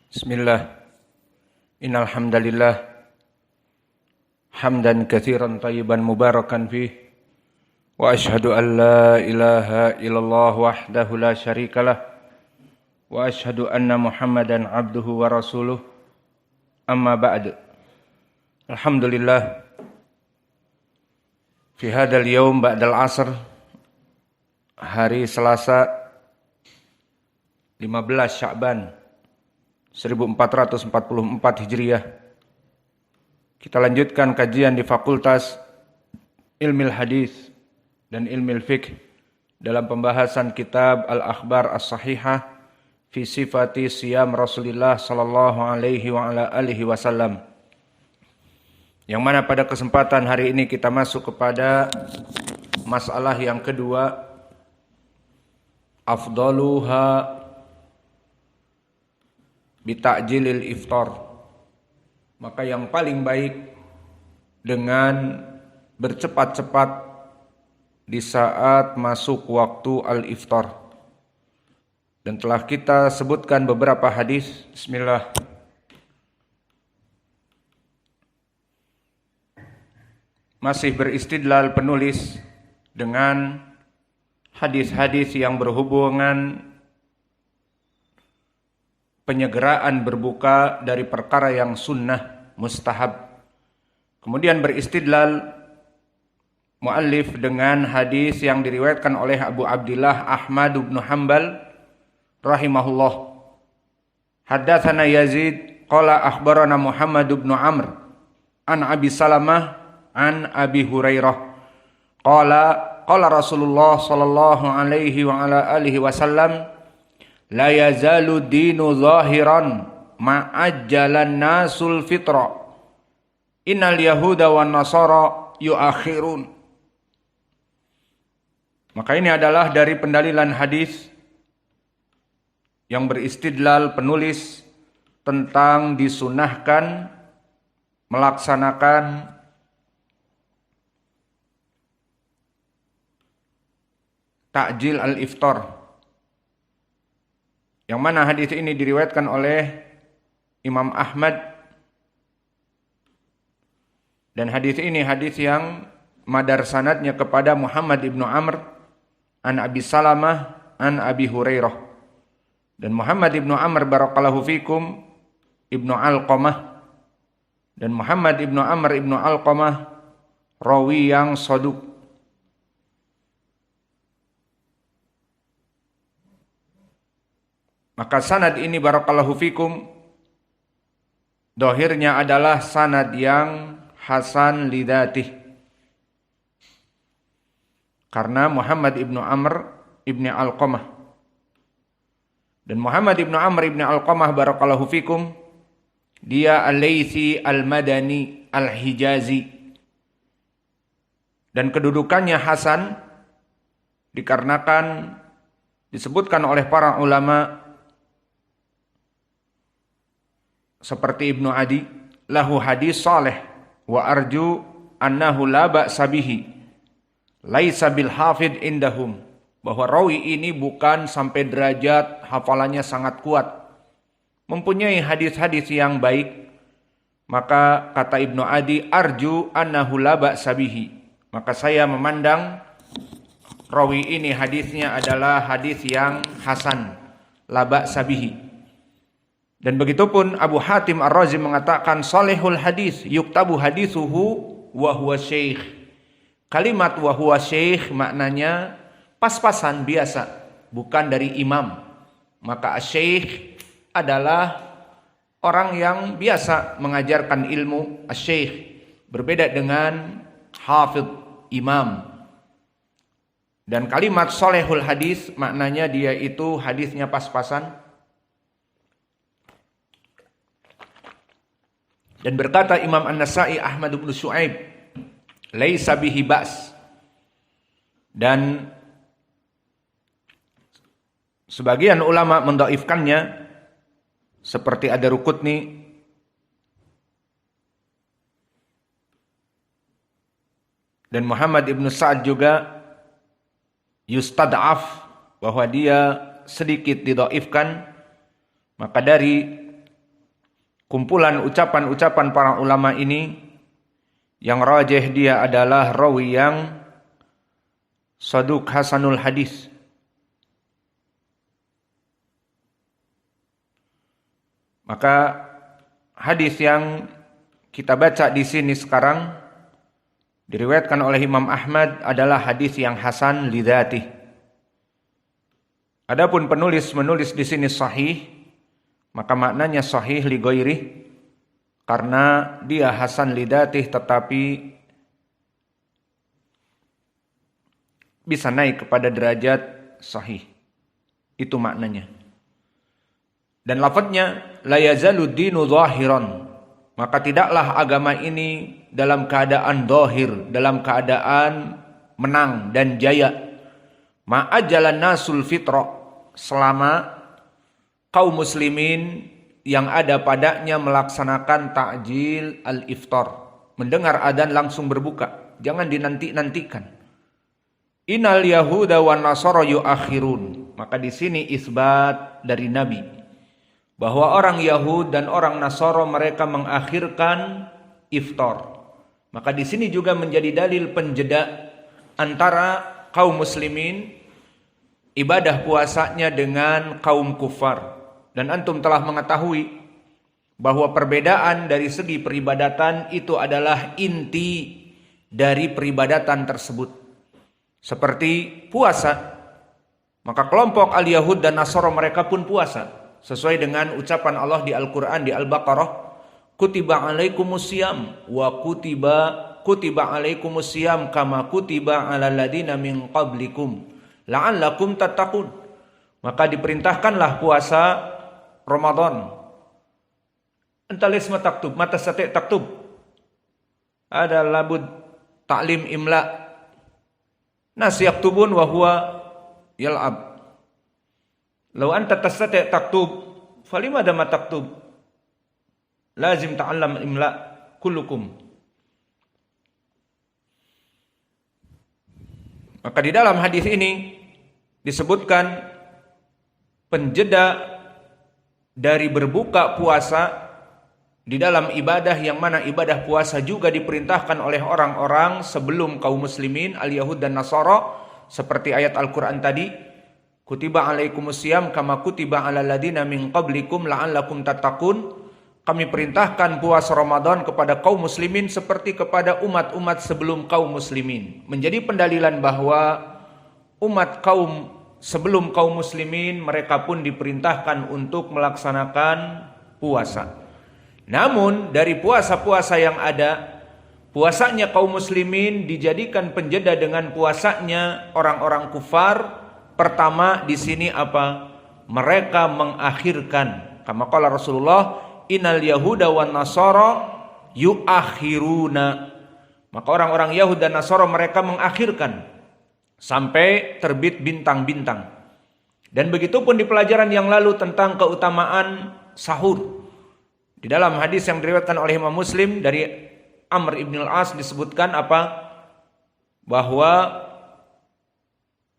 Bismillah. Innal hamdalillah hamdan katsiran thayyiban mubarakan fih wa asyhadu an la ilaha illallah wahdahu la syarikalah wa asyhadu anna Muhammadan abduhu wa rasuluh. Amma ba'd. Alhamdulillah fi hadzal yaum ba'dal asr, hari Selasa 15 Sya'ban 1444 Hijriah. Kita lanjutkan kajian di Fakultas Ilmil Hadis dan Ilmil Fiqh dalam pembahasan kitab Al-Akhbar As-Sahihah fi sifati siyam Rasulullah sallallahu alaihi wa ala alihi wasallam. Yang mana pada kesempatan hari ini kita masuk kepada masalah yang kedua, afdaluha bita'jilil iftar. Maka yang paling baik dengan bercepat-cepat di saat masuk waktu al-iftar. Dan telah kita sebutkan beberapa hadis. Bismillah. Masih beristidlal penulis dengan hadis-hadis yang berhubungan penyegeraan berbuka dari perkara yang sunnah, mustahab. Kemudian beristidlal muallif dengan hadis yang diriwayatkan oleh Abu Abdillah Ahmad bin Hanbal rahimahullah. Haddatsana Yazid qala akhbarana Muhammad bin Amr an Abi Salamah an Abi Hurairah qala Rasulullah sallallahu alaihi wa ala alihi wasallam la yazalu dinu zahiran ma'ajjalan nasul fitra innal yahuda wan nasara yuakhirun. Maka ini adalah dari pendalilan hadis yang beristidlal penulis tentang disunahkan melaksanakan ta'jil al-iftar, yang mana hadis ini diriwayatkan oleh Imam Ahmad, dan hadis ini hadis yang madar sanadnya kepada Muhammad ibnu Amr an Abi Salamah an Abi Hurairah. Dan Muhammad ibnu Amr barakallahu fikum ibnu Alqamah, dan Muhammad ibnu Amr ibnu Alqamah rawi yang saduq. Maka sanad ini barakallahu fikum dohirnya adalah sanad yang hasan lidatih. Karena Muhammad ibnu Amr ibni Alqamah. Dan Muhammad ibnu Amr ibni Alqamah barakallahu fikum, dia al-Laythi al-Madani al-Hijazi. Dan kedudukannya hasan dikarenakan disebutkan oleh para ulama seperti Ibnu Adi, lahu hadis salih wa arju annahu la ba'sa bihi laisa bil hafid indahum, bahwa rawi ini bukan sampai derajat hafalannya sangat kuat, mempunyai hadis-hadis yang baik. Maka kata Ibnu Adi, arju annahu la ba'sa bihi, maka saya memandang rawi ini hadisnya adalah hadis yang hasan, la ba'sa bihi. Dan begitupun Abu Hatim Ar-Razi mengatakan salihul hadis yuktabu hadithuhu wa huwa syekh. Kalimat wa huwa syekh maknanya pas-pasan biasa, bukan dari imam. Maka syekh adalah orang yang biasa mengajarkan ilmu, syekh. Berbeda dengan hafidh, imam. Dan kalimat salihul hadis maknanya dia itu hadisnya pas-pasan. Dan berkata Imam An-Nasa'i Ahmad bin Syu'aib, laisa bihi ba's. Dan sebagian ulama mendhaifkannya seperti Ad-Darqutni dan Muhammad ibn Sa'ad juga yustad'af, bahwa dia sedikit didhaifkan. Maka dari kumpulan ucapan-ucapan para ulama ini, yang rajih dia adalah rawi yang saduq hasanul hadis. Maka hadis yang kita baca di sini sekarang diriwayatkan oleh Imam Ahmad adalah hadis yang hasan lidzatih. Adapun penulis menulis di sini sahih, maka maknanya sahih li ghairih, karena dia hasan lidzatih tetapi bisa naik kepada derajat sahih. Itu maknanya. Dan lafadznya la yazalu dinu zahiran, maka tidaklah agama ini dalam keadaan zahir, dalam keadaan menang dan jaya. Ma'ajalan nasul fitrah, selama kaum muslimin yang ada padanya melaksanakan ta'jil al-iftar, mendengar adzan langsung berbuka, jangan dinanti-nantikan. Innal yahuda wan nasara yuakhirun, maka di sini isbat dari Nabi bahwa orang Yahud dan orang Nasara mereka mengakhirkan iftar. Maka di sini juga menjadi dalil penjeda antara kaum muslimin ibadah puasanya dengan kaum kufar. Dan antum telah mengetahui bahwa perbedaan dari segi peribadatan itu adalah inti dari peribadatan tersebut. Seperti puasa, maka kelompok al-Yahud dan Nasara mereka pun puasa sesuai dengan ucapan Allah di Al-Quran di Al-Baqarah, kutiba alaikumusiyam wa kutiba alaikumusiyam kama kutiba alal ladina min qablikum la'allakum tattaqun. Maka diperintahkanlah puasa Ramadan. Antalisma taktub, mata sate taktub. Ada labud ta'lim imla. Nas yaktubun wa huwa yal'ab. Lau anta tastati' taktub, falimada ma taktub? Lazim ta'allam imla kullukum. Maka di dalam hadis ini disebutkan penjeda dari berbuka puasa di dalam ibadah, yang mana ibadah puasa juga diperintahkan oleh orang-orang sebelum kaum muslimin al-Yahud dan Nasara, seperti ayat Al-Quran tadi, kutiba alaikumusiyam kama kutiba alal ladina min qablikum la'allakum tattaqun. Kami perintahkan puasa Ramadan kepada kaum muslimin seperti kepada umat-umat sebelum kaum muslimin. Menjadi pendalilan bahwa umat kaum sebelum kaum muslimin mereka pun diperintahkan untuk melaksanakan puasa. Namun dari puasa-puasa yang ada, puasanya kaum muslimin dijadikan penjeda dengan puasanya orang-orang kufar. Pertama di sini apa? Mereka mengakhirkan. Kama qala Rasulullah, innal yahuda wan nasara yuakhiruna. Maka orang-orang Yahud dan Nasara mereka mengakhirkan sampai terbit bintang-bintang. Dan begitu pun di pelajaran yang lalu tentang keutamaan sahur. Di dalam hadis yang diriwayatkan oleh Imam Muslim dari Amr ibn al-As disebutkan apa? Bahwa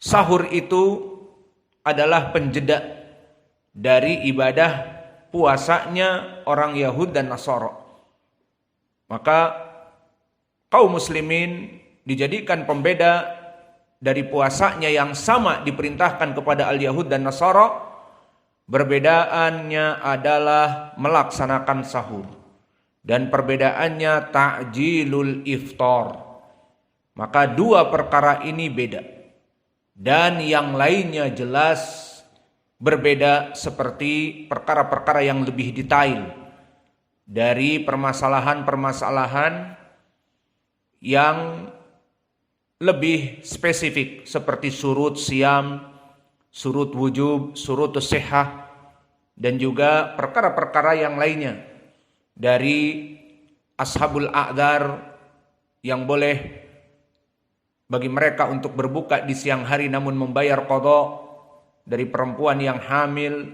sahur itu adalah penjeda dari ibadah puasanya orang Yahud dan Nasara. Maka kaum muslimin dijadikan pembeda dari puasanya yang sama diperintahkan kepada al-Yahud dan Nasara. Perbedaannya adalah melaksanakan sahur. Dan perbedaannya ta'jilul iftar. Maka dua perkara ini beda. Dan yang lainnya jelas berbeda, seperti perkara-perkara yang lebih detail dari permasalahan-permasalahan yang lebih spesifik seperti surut siam, surut wujub, surut sihah, dan juga perkara-perkara yang lainnya dari ashabul a'dzar yang boleh bagi mereka untuk berbuka di siang hari namun membayar qadha, dari perempuan yang hamil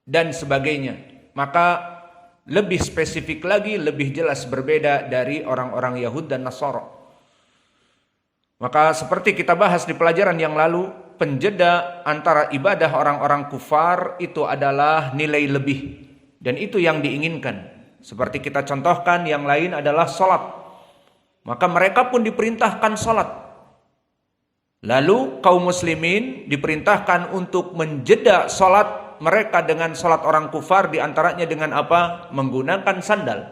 dan sebagainya. Maka lebih spesifik lagi, lebih jelas berbeda dari orang-orang Yahud dan Nasara. Maka seperti kita bahas di pelajaran yang lalu, penjeda antara ibadah orang-orang kufar itu adalah nilai lebih Dan itu yang diinginkan. Seperti kita contohkan, yang lain adalah sholat. Maka mereka pun diperintahkan sholat. Lalu kaum muslimin diperintahkan untuk menjeda sholat mereka dengan sholat orang kufar, diantaranya dengan apa? Menggunakan sandal.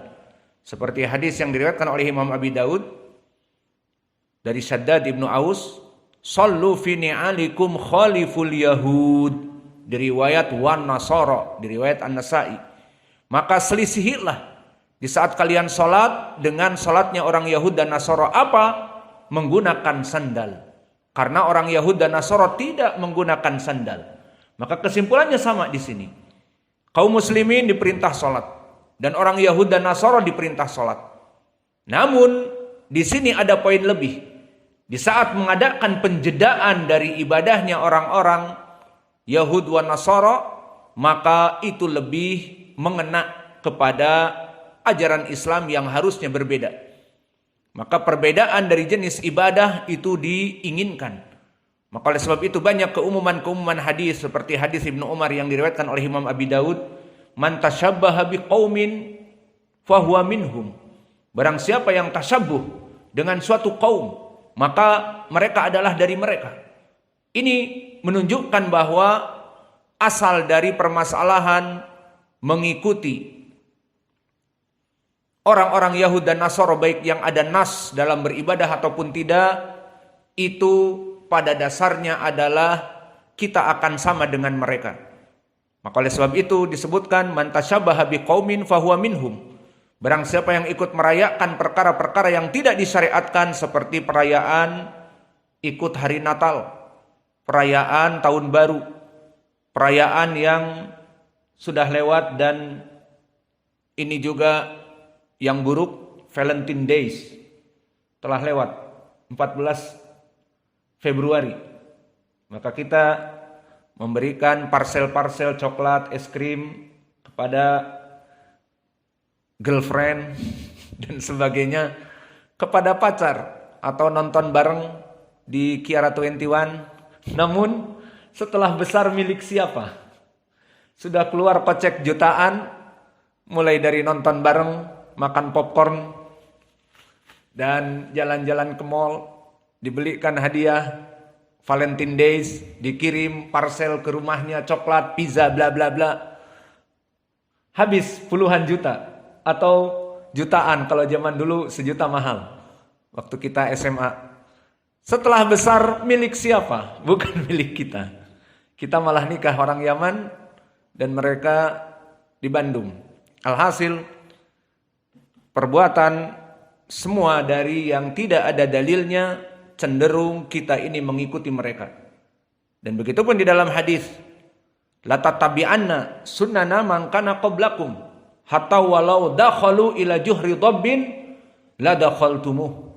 Seperti hadis yang diriwayatkan oleh Imam Abi Daud dari Shaddad ibnu Aus, "Sallu fi ni'alikum khaliful yahud." Diriwayat wan nasara, diriwayat An-Nasa'i. Maka selisihilah di saat kalian sholat dengan sholatnya orang Yahud dan Nasara. Apa? Menggunakan sandal. Karena orang Yahud dan Nasara tidak menggunakan sandal. Maka kesimpulannya sama di sini. Kaum muslimin diperintah sholat. Dan orang Yahud dan Nasara diperintah sholat. Namun di sini ada poin lebih. Di saat mengadakan penjedaan dari ibadahnya orang-orang Yahud dan Nasara, maka itu lebih mengena kepada ajaran Islam yang harusnya berbeda. Maka perbedaan dari jenis ibadah itu diinginkan. Maka oleh sebab itu banyak keumuman-keumuman hadis seperti hadis Ibnu Umar yang diriwayatkan oleh Imam Abi Daud, "Man tasyabbaha biqaumin fahuwa minhum." Barang siapa yang tasyabbuh dengan suatu kaum, maka mereka adalah dari mereka. Ini menunjukkan bahwa asal dari permasalahan mengikuti orang-orang Yahud dan Nasara, baik yang ada nas dalam beribadah ataupun tidak, itu pada dasarnya adalah kita akan sama dengan mereka. Maka oleh sebab itu disebutkan man tasyabbaha biqaumin fahuwa minhum. Barang siapa yang ikut merayakan perkara-perkara yang tidak disyariatkan, seperti perayaan ikut hari Natal, perayaan tahun baru, perayaan yang sudah lewat, dan ini juga yang buruk, Valentine Days telah lewat 14 Februari. Maka kita memberikan parsel-parsel coklat, es krim kepada girlfriend dan sebagainya, kepada pacar, atau nonton bareng di Kiara 21. Namun setelah besar milik siapa? Sudah keluar kocek jutaan, mulai dari nonton bareng, makan popcorn, dan jalan-jalan ke mall, dibelikan hadiah Valentine Days, dikirim parcel ke rumahnya, coklat, pizza, bla bla bla. Habis puluhan juta, atau jutaan kalau zaman dulu 1 juta mahal, waktu kita SMA. Setelah besar milik siapa? Bukan milik kita. Kita malah nikah orang Yaman, dan mereka di Bandung. Alhasil, perbuatan semua dari yang tidak ada dalilnya, cenderung kita ini mengikuti mereka. Dan begitu pun di dalam hadis, la tatabi'anna sunnana man kana qablakum hatta walau dakhalu ila juhri dhabbin la dakhaltumuh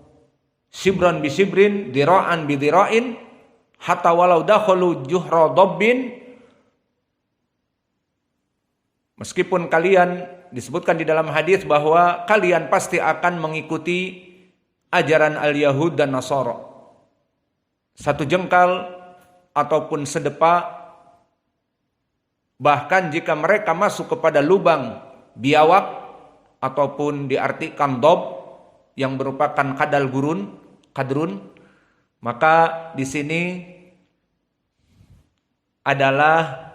sibran bi sibrin dira'an bi dira'in hatta walau dakhalu juhra dhabbin. Meskipun kalian, disebutkan di dalam hadis bahwa kalian pasti akan mengikuti ajaran al-Yahud dan Nasara. 1 jengkal ataupun sedepa, bahkan jika mereka masuk kepada lubang biawak ataupun diartikan dob yang merupakan kadrun, maka di sini adalah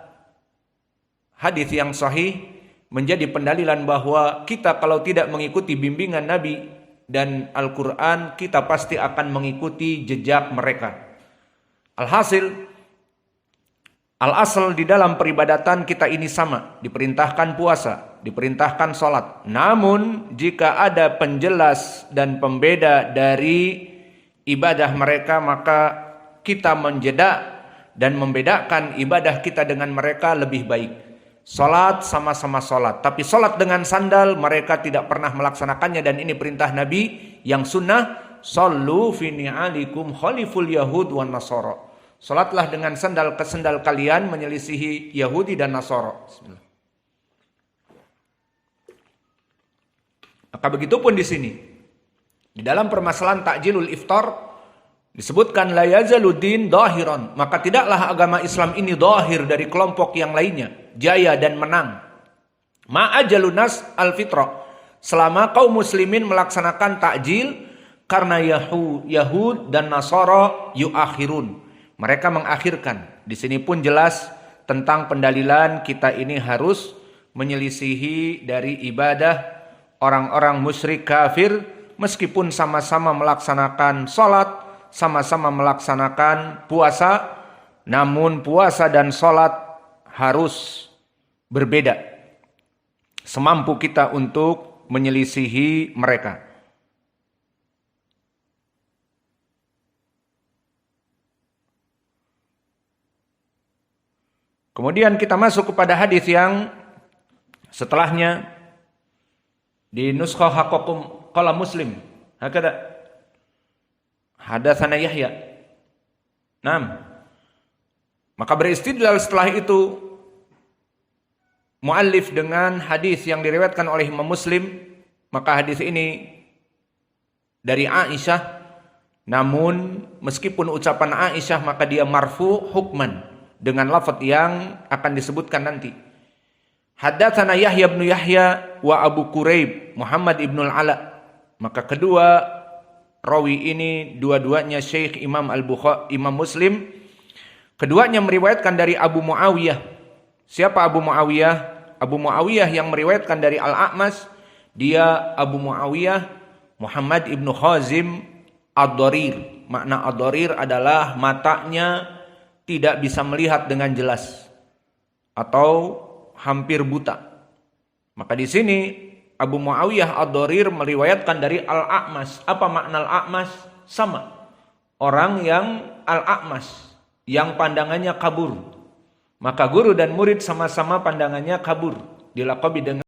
hadis yang sahih menjadi pendalilan bahwa kita kalau tidak mengikuti bimbingan Nabi dan Al-Quran, kita pasti akan mengikuti jejak mereka. Alhasil, al-asal di dalam peribadatan kita ini sama, diperintahkan puasa, diperintahkan sholat. Namun jika ada penjelas dan pembeda dari ibadah mereka, maka kita menjeda dan membedakan ibadah kita dengan mereka lebih baik. Salat sama-sama salat, tapi salat dengan sandal mereka tidak pernah melaksanakannya, dan ini perintah Nabi yang sunnah. Sallu fi ni'alikum khaliful yahud wan nasara. Salatlah dengan sandal ke sandal kalian, menyelisihi Yahudi dan Nasara. Bismillah. Maka begitu pun di sini. Di dalam permasalahan takjilul iftar disebutkan la yazaluddin dahiran, maka tidaklah agama Islam ini dahir dari kelompok yang lainnya, jaya dan menang. Ma'ajalunas al-fitrah. Selama kaum muslimin melaksanakan takjil, karena Yahud dan Nasara yuakhirun. Mereka mengakhirkan. Di sini pun jelas tentang pendalilan kita ini harus menyelisihi dari ibadah orang-orang musyrik kafir, meskipun sama-sama melaksanakan salat, sama-sama melaksanakan puasa, namun puasa dan salat harus berbeda. Semampu kita untuk menyelisihi mereka. Kemudian kita masuk kepada hadis yang setelahnya di nuskhah Haqqakum qala Muslim. Hakada. Hadatsana Yahya. Naam. Maka beristidlal setelah itu muallif dengan hadis yang diriwayatkan oleh Imam Muslim, maka hadis ini dari Aisyah, namun meskipun ucapan Aisyah maka dia marfu hukman dengan lafaz yang akan disebutkan nanti. Haddatsana Yahya bin Yahya wa Abu Quraib Muhammad ibn al-Ala. Maka kedua rawi ini dua-duanya Syekh Imam Al-Bukhari, Imam Muslim. Keduanya meriwayatkan dari Abu Muawiyah. Siapa Abu Muawiyah? Abu Muawiyah yang meriwayatkan dari Al-A'mas, dia Abu Muawiyah Muhammad ibn Khazim Ad-Darir. Makna Ad-Darir adalah matanya tidak bisa melihat dengan jelas atau hampir buta. Maka di sini Abu Muawiyah Ad-Darir meriwayatkan dari Al-A'mas. Apa makna Al-A'mas? Sama. Orang yang Al-A'mas, yang pandangannya kabur. Maka guru dan murid sama-sama pandangannya kabur. Dilaqabi dengan